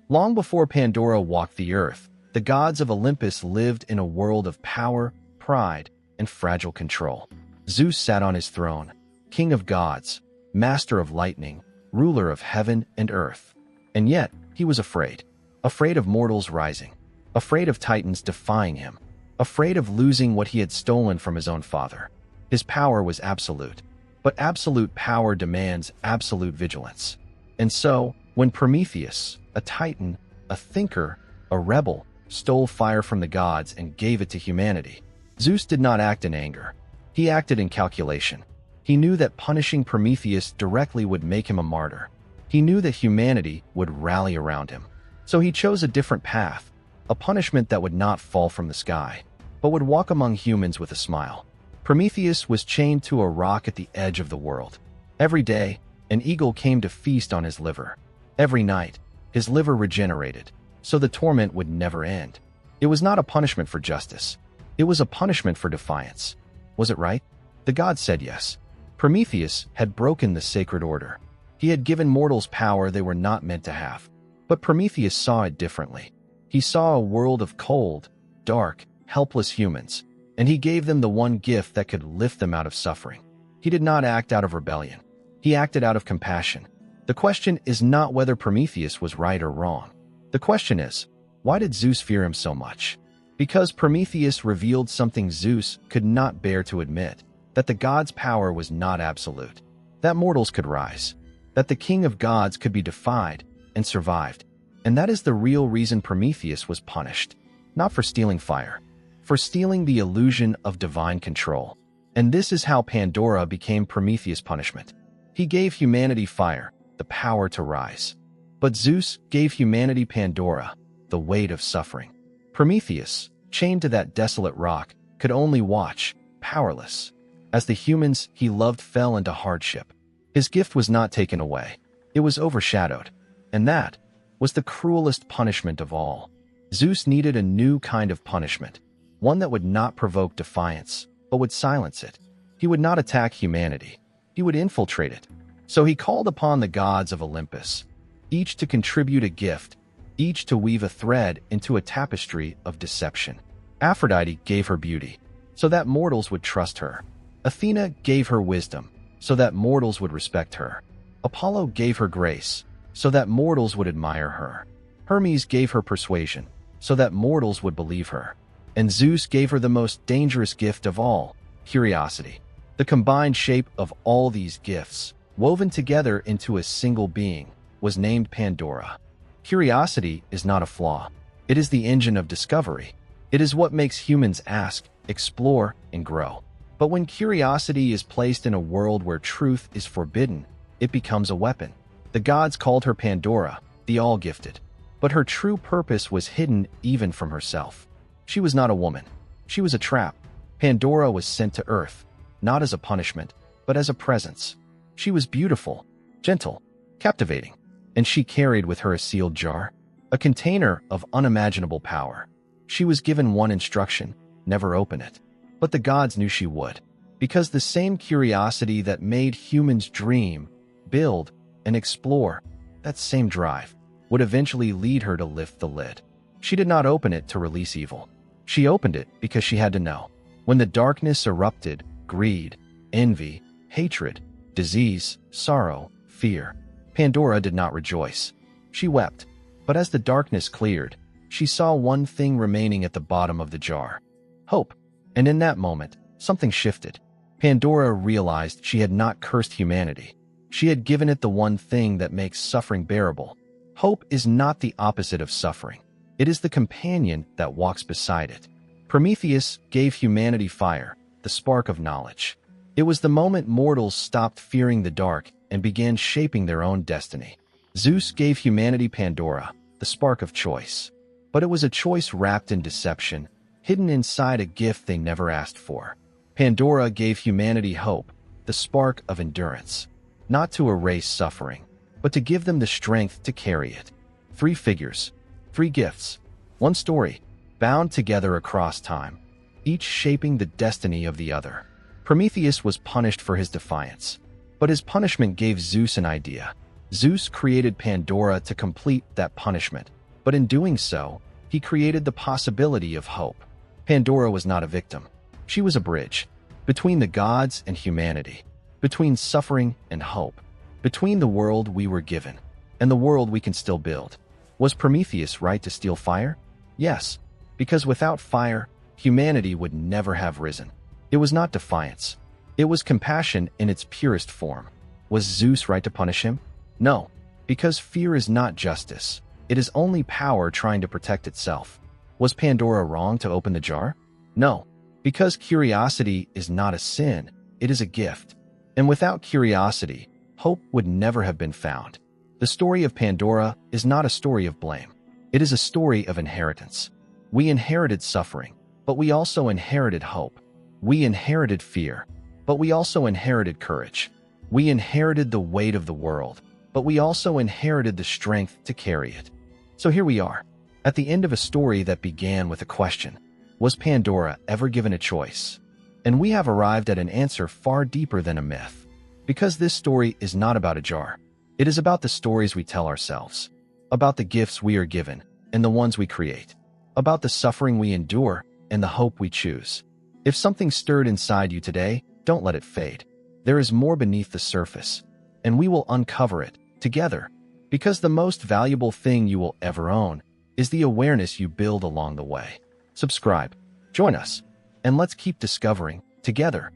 Long before Pandora walked the earth, the gods of Olympus lived in a world of power, pride, and fragile control. Zeus sat on his throne, king of gods, master of lightning, ruler of heaven and earth. And yet, he was afraid. Afraid of mortals rising. Afraid of titans defying him. Afraid of losing what he had stolen from his own father. His power was absolute. But absolute power demands absolute vigilance. And so, when Prometheus, a titan, a thinker, a rebel, stole fire from the gods and gave it to humanity, Zeus did not act in anger. He acted in calculation. He knew that punishing Prometheus directly would make him a martyr. He knew that humanity would rally around him. So he chose a different path, a punishment that would not fall from the sky, but would walk among humans with a smile. Prometheus was chained to a rock at the edge of the world. Every day, an eagle came to feast on his liver. Every night, his liver regenerated, so the torment would never end. It was not a punishment for justice. It was a punishment for defiance. Was it right? The gods said yes. Prometheus had broken the sacred order. He had given mortals power they were not meant to have. But Prometheus saw it differently. He saw a world of cold, dark, helpless humans, and he gave them the one gift that could lift them out of suffering. He did not act out of rebellion. He acted out of compassion. The question is not whether Prometheus was right or wrong. The question is, why did Zeus fear him so much? Because Prometheus revealed something Zeus could not bear to admit, that the gods' power was not absolute, that mortals could rise, that the king of gods could be defied and survived. And that is the real reason Prometheus was punished, not for stealing fire, for stealing the illusion of divine control. And this is how Pandora became Prometheus' punishment. He gave humanity fire, the power to rise. But Zeus gave humanity Pandora, the weight of suffering. Prometheus, chained to that desolate rock, could only watch, powerless, as the humans he loved fell into hardship. His gift was not taken away. It was overshadowed. And that was the cruelest punishment of all. Zeus needed a new kind of punishment, one that would not provoke defiance, but would silence it. He would not attack humanity. He would infiltrate it. So he called upon the gods of Olympus, each to contribute a gift, each to weave a thread into a tapestry of deception. Aphrodite gave her beauty, so that mortals would trust her. Athena gave her wisdom, so that mortals would respect her. Apollo gave her grace, so that mortals would admire her. Hermes gave her persuasion, so that mortals would believe her. And Zeus gave her the most dangerous gift of all, curiosity. The combined shape of all these gifts, woven together into a single being, was named Pandora. Curiosity is not a flaw. It is the engine of discovery. It is what makes humans ask, explore, and grow. But when curiosity is placed in a world where truth is forbidden, it becomes a weapon. The gods called her Pandora, the all-gifted. But her true purpose was hidden even from herself. She was not a woman. She was a trap. Pandora was sent to Earth, not as a punishment, but as a presence. She was beautiful, gentle, captivating, and she carried with her a sealed jar, a container of unimaginable power. She was given one instruction: never open it. But the gods knew she would, because the same curiosity that made humans dream, build, and explore, that same drive, would eventually lead her to lift the lid. She did not open it to release evil. She opened it because she had to know. When the darkness erupted, greed, envy, hatred, disease, sorrow, fear, Pandora did not rejoice. She wept. But as the darkness cleared, she saw one thing remaining at the bottom of the jar: hope. And in that moment, something shifted. Pandora realized she had not cursed humanity. She had given it the one thing that makes suffering bearable. Hope is not the opposite of suffering. It is the companion that walks beside it. Prometheus gave humanity fire, the spark of knowledge. It was the moment mortals stopped fearing the dark and began shaping their own destiny. Zeus gave humanity Pandora, the spark of choice. But it was a choice wrapped in deception, hidden inside a gift they never asked for. Pandora gave humanity hope, the spark of endurance, not to erase suffering, but to give them the strength to carry it. 3 figures, 3 gifts, 1 story, bound together across time, each shaping the destiny of the other. Prometheus was punished for his defiance, but his punishment gave Zeus an idea. Zeus created Pandora to complete that punishment, But in doing so, he created the possibility of hope. Pandora was not a victim. She was a bridge between the gods and humanity, between suffering and hope, between the world we were given and the world we can still build. Was Prometheus right to steal fire? Yes, because without fire, humanity would never have risen. It was not defiance. It was compassion in its purest form. Was Zeus right to punish him? No, because fear is not justice. It is only power trying to protect itself. Was Pandora wrong to open the jar? No, because curiosity is not a sin, it is a gift. And without curiosity, hope would never have been found. The story of Pandora is not a story of blame. It is a story of inheritance. We inherited suffering, but we also inherited hope. We inherited fear, but we also inherited courage. We inherited the weight of the world, but we also inherited the strength to carry it. So here we are, at the end of a story that began with a question. Was Pandora ever given a choice? And we have arrived at an answer far deeper than a myth. Because this story is not about a jar. It is about the stories we tell ourselves, about the gifts we are given and the ones we create, about the suffering we endure and the hope we choose. If something stirred inside you today, don't let it fade. There is more beneath the surface, and we will uncover it together, because the most valuable thing you will ever own is the awareness you build along the way. Subscribe, join us, and let's keep discovering together.